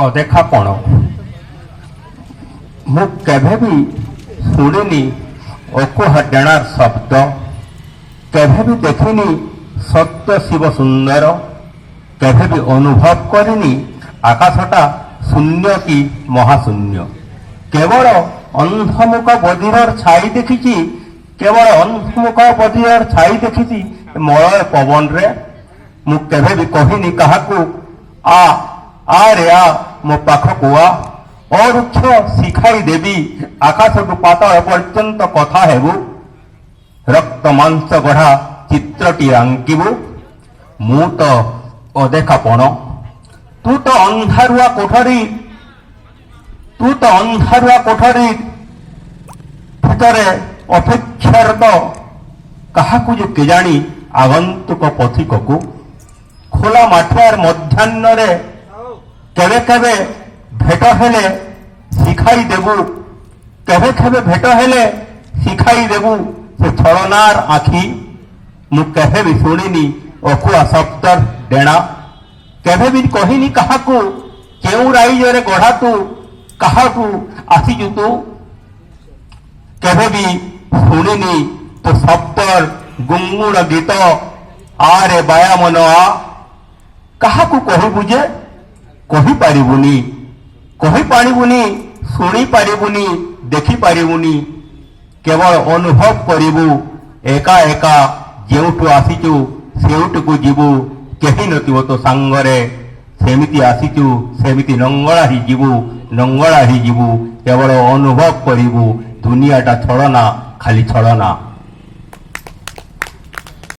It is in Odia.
ଅଦେଖାପଣ। ମୁଁ କେବେ ବି ଶୁଣିନି ଅକୁହା ଡେଣାର ଶବ୍ଦ, କେବେ ବି ଦେଖିନି ସତ୍ୟ ଶିବ ସୁନ୍ଦର, କେବେ ବି ଅନୁଭବ କରିନି ଆକାଶଟା ଶୂନ୍ୟ କି ମହାଶୂନ୍ୟ। କେବଳ ଅନ୍ଧମୁଖ ବଧିରର ଛାଇ ଦେଖିଛି, କେବଳ ଅନ୍ଧମୁଖ ବଧିରର ଛାଇ ଦେଖିଛି ମଳୟ ପବନରେ। ମୁଁ କେବେ ବି କହିନି କାହାକୁ ଆରେ ମୋ ପାଖକୁ ଅରୁକ୍ଷ ଶିଖାଇ ଦେବି, ଆକାଶଠୁ ପାତାଳ ପର୍ଯ୍ୟନ୍ତ କଥା ହେବୁ, ରକ୍ତ ମାଂସ ଗଢ଼ା ଚିତ୍ରଟିଏ ଆଙ୍କିବୁ। ମୁଁ ତ ଅଦେଖାପଣ, ତୁ ତ ଅନ୍ଧାରୁଆ କୋଠରୀ ଭିତରେ ଅପେକ୍ଷାରତ କାହାକୁ ଯେ କେଜାଣି ଆଗନ୍ତୁକ ପଥିକକୁ। ଖୋଲା ମାଠିଆର ମଧ୍ୟାହ୍ନରେ କେବେ କେବେ ଭେଟ ହେଲେ ଶିଖାଇ ଦେବୁ, କେବେ କେବେ ଭେଟ ହେଲେ ଶିଖାଇ ଦେବୁ ସେ ଛଳନାର ଆଖି। ମୁଁ କେବେ ବି ଶୁଣିନି ଅକୁହା ଶବ୍ଦର ଡେଣା, କେବେ ବି କହିନି କାହାକୁ କେଉଁ ରାଇଜରେ ଗଢ଼ା ତୁ, କାହାକୁ ଆସିଛୁ ତୁ। କେବେ ବି ଶୁଣିନି ତୋ ଶବ୍ଦର ଗୁଙ୍ଗୁଣ ଗୀତ, ଆରେ ବାୟାମନ କାହାକୁ କହିବୁ ଯେ କହିପାରିବୁନି, ଶୁଣିପାରିବୁନି, ଦେଖିପାରିବୁନି, କେବଳ ଅନୁଭବ କରିବୁ। ଏକା ଏକା ଯେଉଁଠୁ ଆସିଛୁ ସେଇଠୁକୁ ଯିବୁ, କେହି ନଥିବ ତୋ ସାଙ୍ଗରେ। ସେମିତି ଆସିଛୁ ସେମିତି ନଙ୍ଗଳା ହେଇଯିବୁ, କେବଳ ଅନୁଭବ କରିବୁ। ଦୁନିଆଟା ଛଳନା, ଖାଲି ଛଳନା।